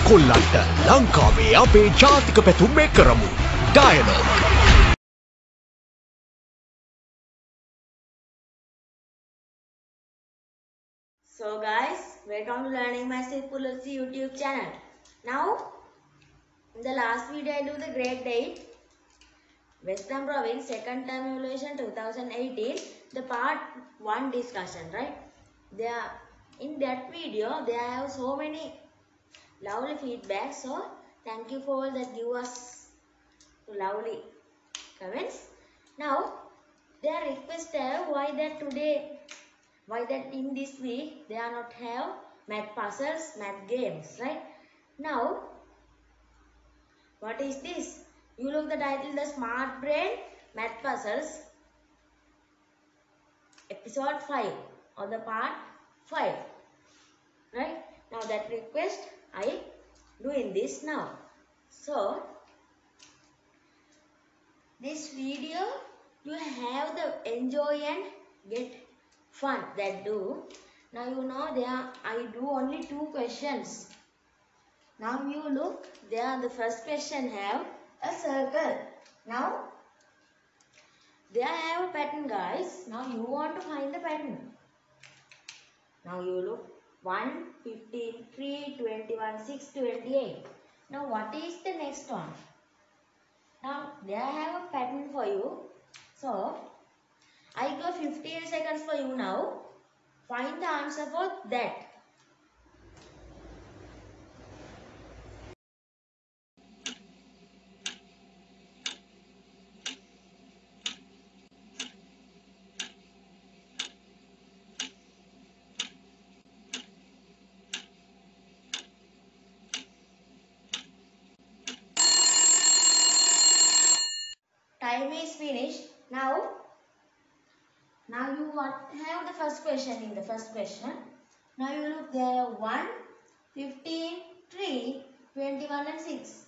කොල්ලන්ට ලංකාවේ අපේ ජාතික පැතුම් මේ කරමු. Dialogue. So guys, welcome to Learning Myself Pulasi YouTube channel. Now, in the last video I do the grade 8 Western Province second term evaluation 2018, the part 1 discussion, right? There, in that video, there have so many lovely feedback. So, thank you for all that give us lovely comments. Now, they are requested why that in this week they are not have math puzzles, math games, right? Now, what is this? You look the title, the Smart Brain Math Puzzles, episode 5 or the part 5, right? Now that request I doing this now. So, this video you have the enjoy and get fun that do. Now you know there I do only 2 questions. Now you look there, the first question have a circle. Now there have a pattern, guys. Now you want to find the pattern. Now you look 1, 15, 3, 21, 6, 28. Now what is the next one? Now there I have a pattern for you. So I go 15 seconds for you now. Find the answer for that. Time is finished. Now you have the first question in the first question. Now you look there 1, 15, 3, 21 and 6.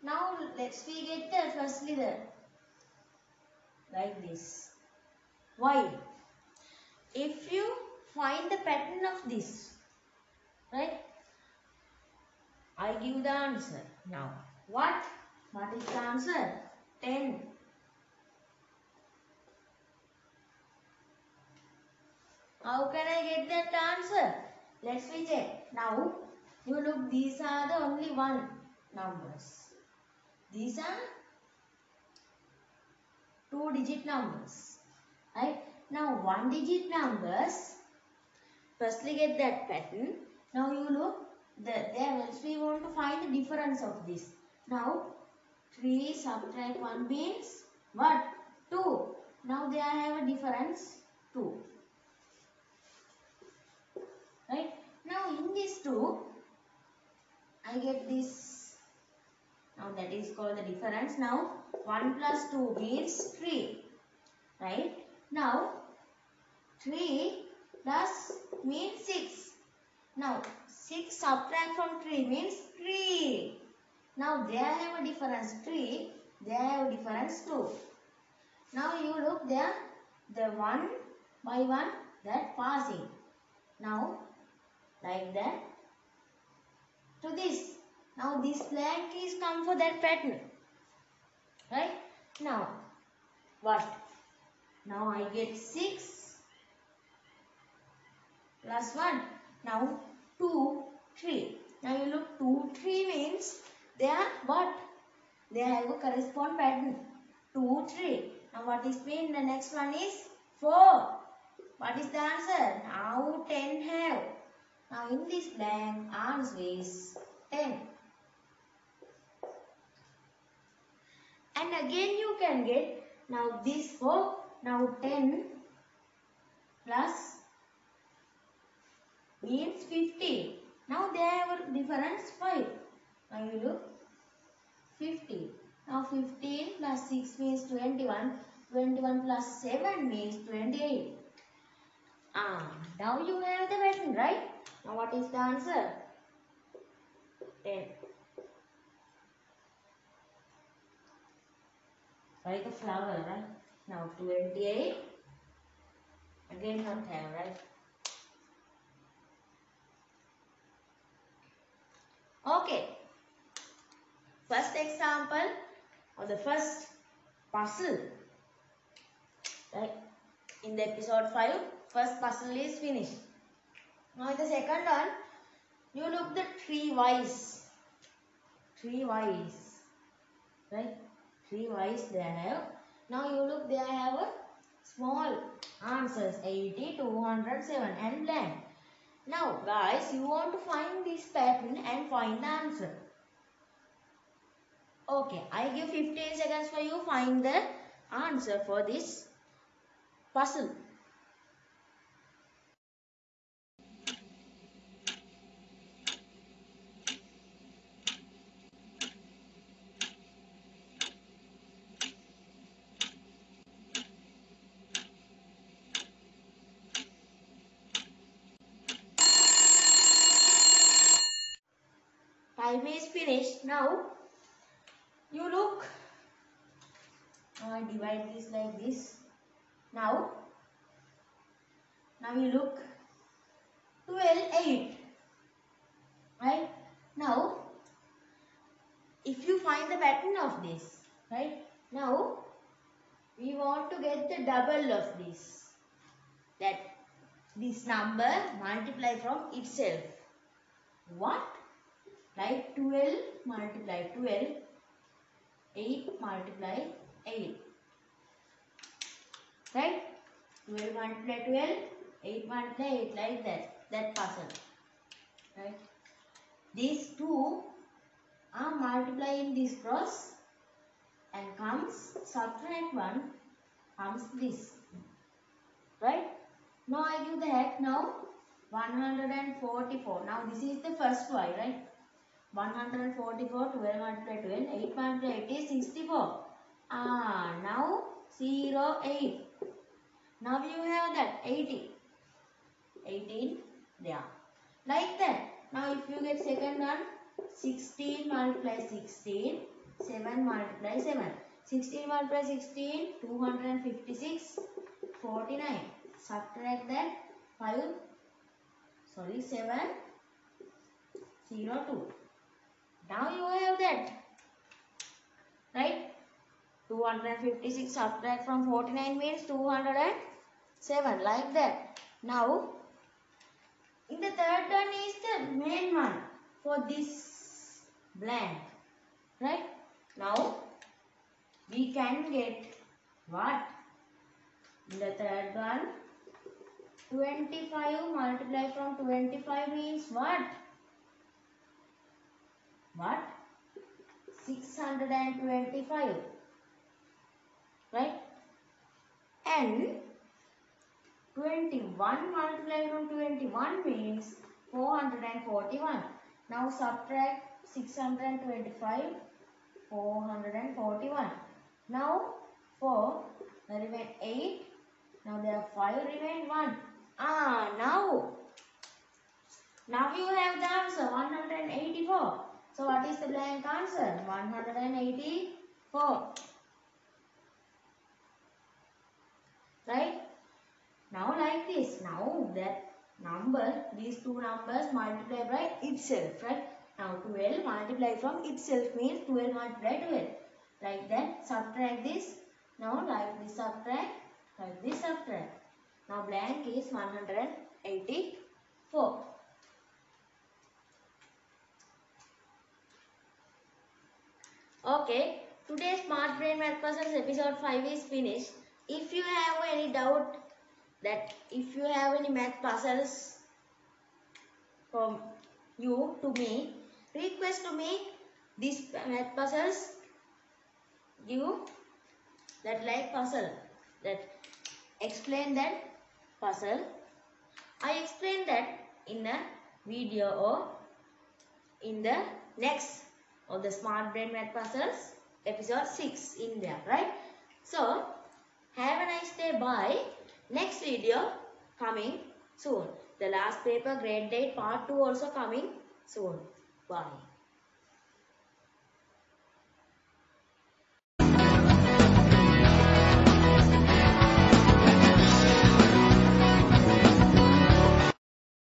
Now let's we get the firstly the like this. Why? If you find the pattern of this, right? I give the answer. Now what is the answer? 10. How can I get that answer? Let's we check. Now, you look, these are the only 1 numbers. These are 2-digit numbers. Right? Now, 1-digit numbers, firstly get that pattern. Now, you look, there else we want to find the difference of this. Now, 3 subtract 1 means what? 2. Now, they have a difference 2. Right? Now in this 2, I get this. Now that is called the difference. Now 1 plus 2 means 3. Right? Now 3 plus means 6. Now 6 subtract from 3 means 3. Now there I have a difference 3. There I have a difference 2. Now you look there, the 1 by 1 that passing. Now like that to this. Now this blank is come for that pattern, right? Now what? Now I get 6 plus 1. Now 2, 3. Now you look 2, 3 means they are what? They have a correspond pattern. 2, 3. Now what is mean? The next one is 4. What is the answer? Now 10 have. Now in this blank, answer is 10. And again you can get, now this 4, now 10 plus means 50. Now they have a difference 5. Now you look 50. Now 15 plus 6 means 21. 21 plus 7 means 28. Now you have the pattern, right? Now what is the answer? 10. Like a flower, right? Now 28. Again not have, right? Okay. example of the first puzzle. Right? In the episode 5, first puzzle is finished. Now in the second one, you look the 3 Ys. 3 Ys. Right? 3 Ys they have. Now you look, they have a small answers 80, 207 and blank. Now guys, you want to find this pattern and find the answer. Okay, I give 15 seconds for you find the answer for this puzzle. Time is finished. Now you look. I divide this like this. Now you look 12, 8. Right? Now if you find the pattern of this, right? Now we want to get the double of this. That this number multiply from itself. What? Like 12 multiply 12, 8 multiply 8. Right? 12 multiply 12, 8 multiply 8 like that. That puzzle. Right? These two are multiplying this cross and comes subtract 1 comes this. Right? Now I give the heck now 144. Now this is the first y, right? 144, 12 multiply 12, 8 multiply 8 is 64. Now 0, 8. Now you have that 80. 18 there. Like that. Now if you get second one, 16 multiply 16, 7 multiply 7. 16 multiply 16, 256, 49. Subtract that 7, 0, 2. Now you have that. Right? 256 subtract from 49 means 207. Like that. Now, in the third one is the main one for this blank. Right? Now, we can get what? In the third one, 25 multiply from 25 means what? What? 625. Right? And 21 multiply from 21 means 441. Now subtract 625, 441. Now 4, there remain 8. Now there are 5 remain 1. Now you have the answer 184. So what is the blank answer? 184. Right? Now like this. Now that number, these two numbers multiply by itself. Right? Now 12 multiply from itself means 12 multiply 12. Like that. Subtract this. Now like this subtract. Like this subtract. Now blank is 184. Okay, today's Smart Brain Math Puzzles episode 5 is finished. If you have any doubt that if you have any math puzzles from you to me, request to me these math puzzles, give that like puzzle, that explain that puzzle. I explain that in a video or in the next of the Smart Brain Math Puzzles episode 6 in there, right? So, have a nice day. Bye. Next video coming soon. The last paper grade 8 part 2 also coming soon. Bye.